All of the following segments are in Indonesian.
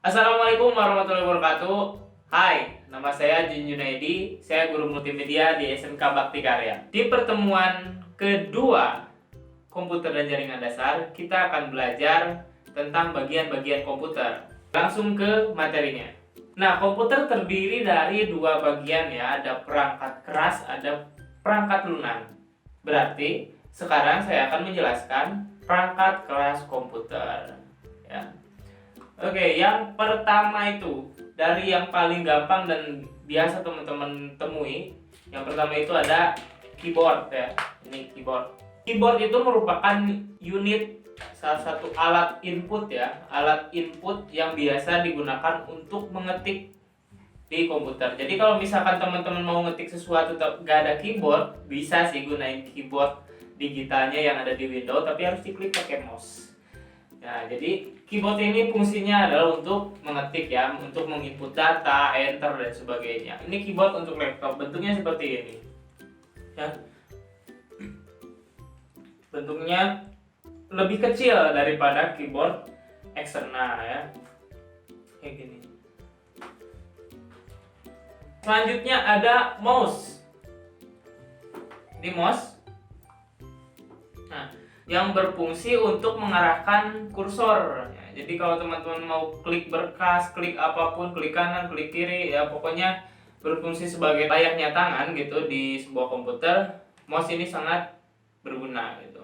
Assalamualaikum warahmatullahi wabarakatuh. Hai, nama saya Jun Junaidi. Saya guru multimedia di SMK Bakti Karya. Di pertemuan kedua komputer dan jaringan dasar, kita akan belajar tentang bagian-bagian komputer. Langsung ke materinya. Nah, komputer terdiri dari dua bagian ya, ada perangkat keras, ada perangkat lunak. Berarti sekarang saya akan menjelaskan perangkat keras komputer. Ya. Oke, yang pertama itu dari yang paling gampang dan biasa teman-teman temui. Yang pertama itu ada keyboard ya. Ini keyboard. Keyboard itu merupakan unit salah satu alat input ya, alat input yang biasa digunakan untuk mengetik di komputer. Jadi kalau misalkan teman-teman mau ngetik sesuatu gak ada keyboard, bisa sih gunain keyboard digitalnya yang ada di Windows, tapi harus diklik pakai mouse. Nah, jadi keyboard ini fungsinya adalah untuk mengetik ya, untuk menginput data, enter dan sebagainya. Ini keyboard untuk laptop, bentuknya seperti ini. Ya. Bentuknya lebih kecil daripada keyboard eksternal ya. Kayak gini. Selanjutnya ada mouse. Ini mouse. Nah, yang berfungsi untuk mengarahkan kursor. Ya, jadi kalau teman-teman mau klik berkas, klik apapun, klik kanan, klik kiri, ya pokoknya berfungsi sebagai layaknya tangan gitu di sebuah komputer, mouse ini sangat berguna gitu.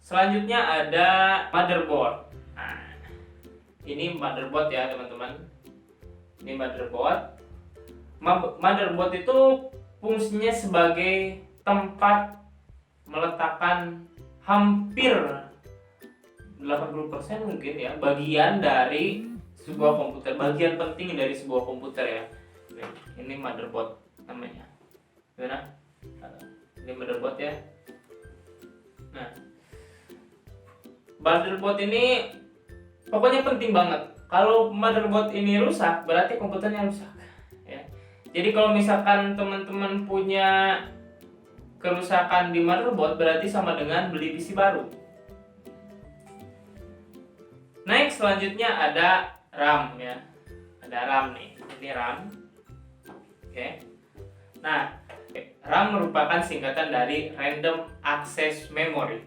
Selanjutnya ada motherboard. Nah, ini motherboard ya teman-teman. Ini motherboard. Motherboard itu fungsinya sebagai tempat meletakkan hampir 80% mungkin ya bagian dari sebuah komputer, bagian penting dari sebuah komputer ya. Ini motherboard namanya. Gimana? Ini motherboard ya. Nah, motherboard ini pokoknya penting banget. Kalau motherboard ini rusak, berarti komputernya rusak. Ya. Jadi kalau misalkan teman-teman punya kerusakan di motherboard, berarti sama dengan beli PC baru. Next, selanjutnya ada RAM ya. Ada RAM nih. Ini RAM. Oke. Nah, RAM merupakan singkatan dari Random Access Memory.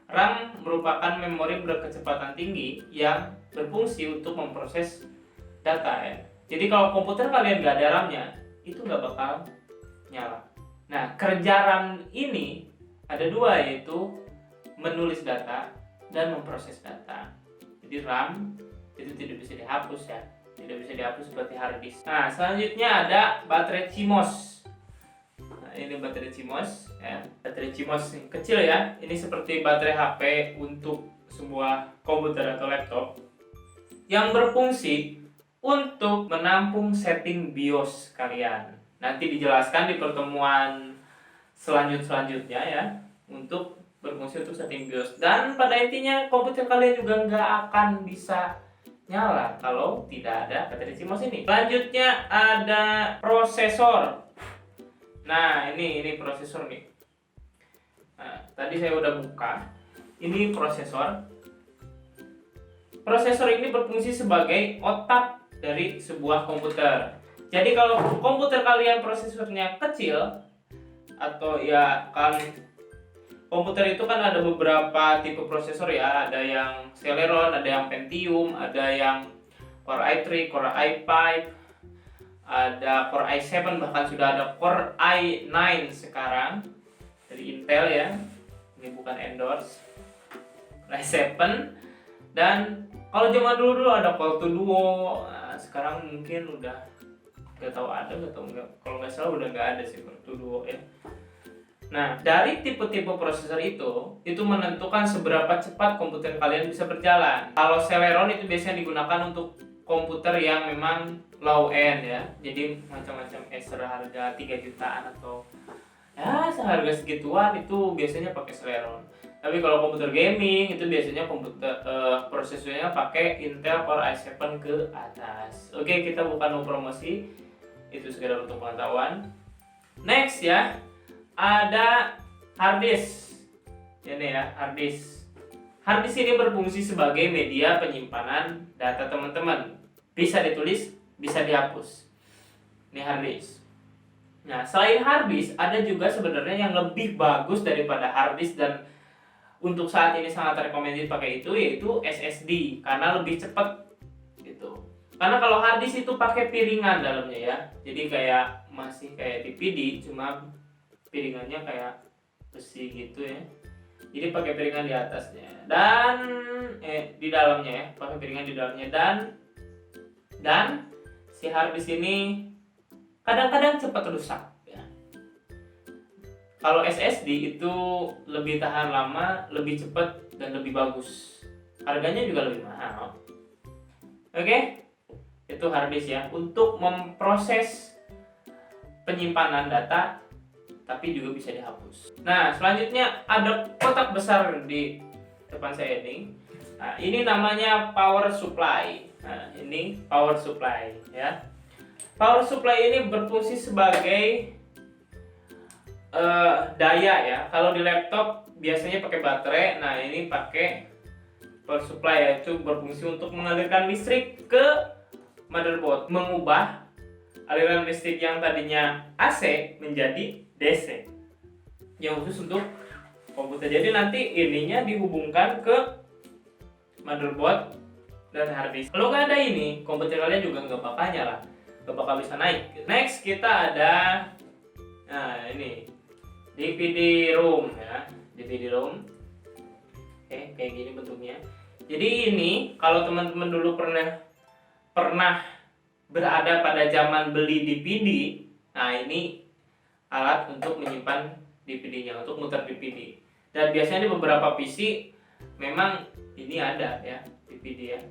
RAM merupakan memori berkecepatan tinggi yang berfungsi untuk memproses data ya. Jadi kalau komputer kalian nggak ada RAM-nya, itu nggak bakal nyala. Nah, kerja RAM ini ada dua, yaitu menulis data dan memproses data. Jadi RAM itu tidak bisa dihapus ya, tidak bisa dihapus seperti hard disk. Nah, selanjutnya ada baterai CMOS. Nah, ini baterai CMOS ya, baterai CMOS yang kecil ya. Ini seperti baterai HP untuk sebuah komputer atau laptop yang berfungsi untuk menampung setting BIOS kalian. Nanti dijelaskan di pertemuan selanjutnya ya, untuk berfungsi untuk setting BIOS. Dan pada intinya komputer kalian juga nggak akan bisa nyala kalau tidak ada baterai CMOS ini. Selanjutnya ada prosesor. Nah, ini prosesor nih. Nah, tadi saya udah buka. Ini prosesor. Prosesor ini berfungsi sebagai otak dari sebuah komputer. Jadi kalau komputer kalian prosesornya kecil, atau ya kan komputer itu kan ada beberapa tipe prosesor ya, ada yang Celeron, ada yang Pentium, ada yang Core i3, Core i5, ada Core i7, bahkan sudah ada Core i9 sekarang dari Intel ya. Ini bukan endorse. Core i7, dan kalau zaman dulu ada Core 2 Duo. Nah, sekarang mungkin udah nggak tahu ada, nggak tahu nggak, kalau nggak salah udah nggak ada sih Core 2 Duo ya. Nah, dari tipe-tipe prosesor itu menentukan seberapa cepat komputer kalian bisa berjalan. Kalau Celeron itu biasanya digunakan untuk komputer yang memang low end ya. Jadi macam-macam Acer harga 3 jutaan atau ya seharga segituan itu biasanya pakai Celeron. Tapi kalau komputer gaming itu biasanya komputer prosesornya pakai Intel Core i7 ke atas. Oke, kita bukan mau promosi, itu sekedar untuk pengetahuan. Next ya, ada hard disk. Ini ya, hard disk. Hard disk ini berfungsi sebagai media penyimpanan data teman-teman. bisa ditulis, bisa dihapus. Ini hard disk. Nah, selain hard disk, ada juga sebenarnya yang lebih bagus daripada hard disk dan untuk saat ini sangat recommended pakai itu, yaitu SSD karena lebih cepat gitu. Karena kalau hard disk itu pakai piringan dalamnya ya. Jadi kayak masih kayak DVD, cuma piringannya kayak besi gitu ya. Jadi pakai piringan di atasnya dan di dalamnya ya, pakai piringan di dalamnya dan si hard disk ini kadang-kadang cepat rusak ya. Kalau SSD itu lebih tahan lama, lebih cepat dan lebih bagus. Harganya juga lebih mahal. Oke? Itu hard disk ya, untuk memproses penyimpanan data tapi juga bisa dihapus. Nah, selanjutnya ada kotak besar di depan saya ini. Nah, ini namanya power supply. Nah, ini power supply ya. Power supply ini berfungsi sebagai daya ya. Kalau di laptop biasanya pakai baterai. Nah, ini pakai power supply ya. Itu berfungsi untuk mengalirkan listrik ke motherboard, mengubah aliran listrik yang tadinya AC menjadi DC. Yang khusus untuk komputer. Jadi nanti ininya dihubungkan ke motherboard dan hard disk. Kalau nggak ada ini, komputer kalian juga nggak bakal nyala, nggak bakal bisa naik. Next kita ada, nah ini DVD ROM ya, DVD ROM. Oke, kayak gini bentuknya. Jadi ini kalau teman-teman dulu pernah berada pada zaman beli DVD, nah ini alat untuk menyimpan DVD-nya, untuk muter DVD. Dan biasanya di beberapa PC memang ini ada ya, DVD ya.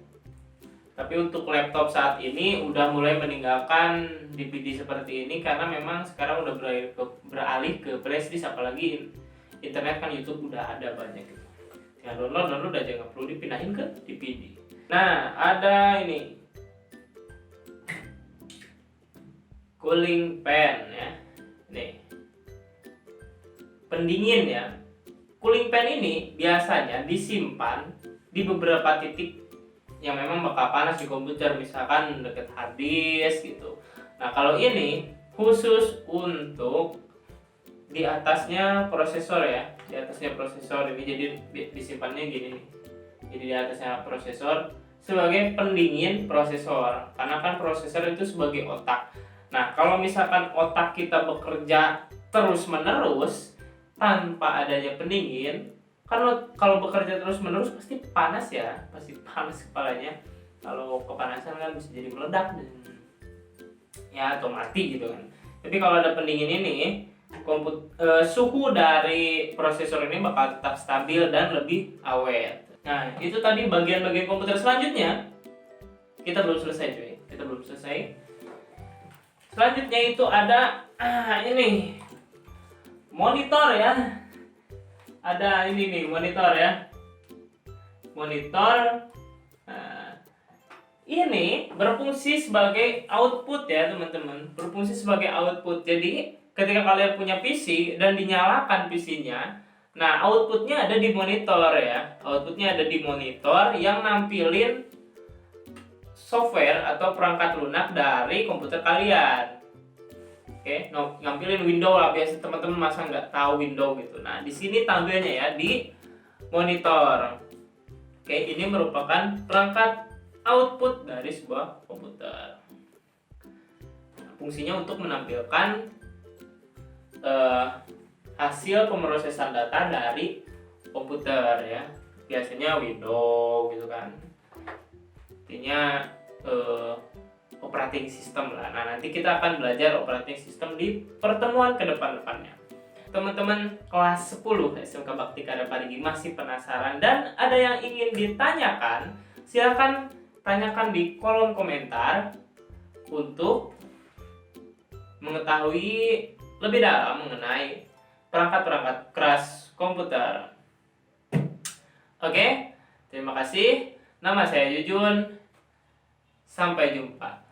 Tapi untuk laptop saat ini udah mulai meninggalkan DVD seperti ini karena memang sekarang udah beralih ke flash disk, apalagi internet kan YouTube udah ada banyak gitu. Ya download aja, nggak perlu dipindahin ke DVD. Nah, ada ini cooling fan ya. Nih. Pendingin ya. Cooling fan ini biasanya disimpan di beberapa titik yang memang bakal panas di komputer, misalkan deket hard disk gitu. Nah, kalau ini khusus untuk di atasnya prosesor ya. Di atasnya prosesor ini, jadi disimpannya gini nih. Jadi di atasnya prosesor sebagai pendingin prosesor. Karena kan prosesor itu sebagai otak. Nah, kalau misalkan otak kita bekerja terus-menerus tanpa adanya pendingin, kalau bekerja terus-menerus pasti panas ya, pasti panas kepalanya. Kalau kepanasan kan bisa jadi meledak dan ya atau mati gitu kan. Tapi kalau ada pendingin ini, suhu dari prosesor ini bakal tetap stabil dan lebih awet. Nah, itu tadi bagian-bagian komputer. Selanjutnya kita belum selesai cuy, kita belum selesai. Selanjutnya itu ada ini monitor ya. Ada ini nih monitor ya. Monitor ini berfungsi sebagai output ya teman-teman. Berfungsi sebagai output. Jadi ketika kalian punya PC dan dinyalakan PC-nya, nah outputnya ada di monitor ya. Outputnya ada di monitor yang nampilin software atau perangkat lunak dari komputer kalian. Oke, nampilin window lah, biasa teman-teman masa nggak tahu window gitu. Nah, di sini tampilnya ya di monitor. Oke, ini merupakan perangkat output dari sebuah komputer. Nah, fungsinya untuk menampilkan hasil pemrosesan data dari komputer ya. Biasanya window gitu kan. Artinya operating system lah. Nah, nanti kita akan belajar operating system di pertemuan ke depan-depannya. Teman-teman kelas 10 SMK Bakti Karya Parigi masih penasaran dan ada yang ingin ditanyakan, silakan tanyakan di kolom komentar untuk mengetahui lebih dalam mengenai perangkat-perangkat keras komputer. Oke, terima kasih. Nama saya Jujun. Sampai jumpa.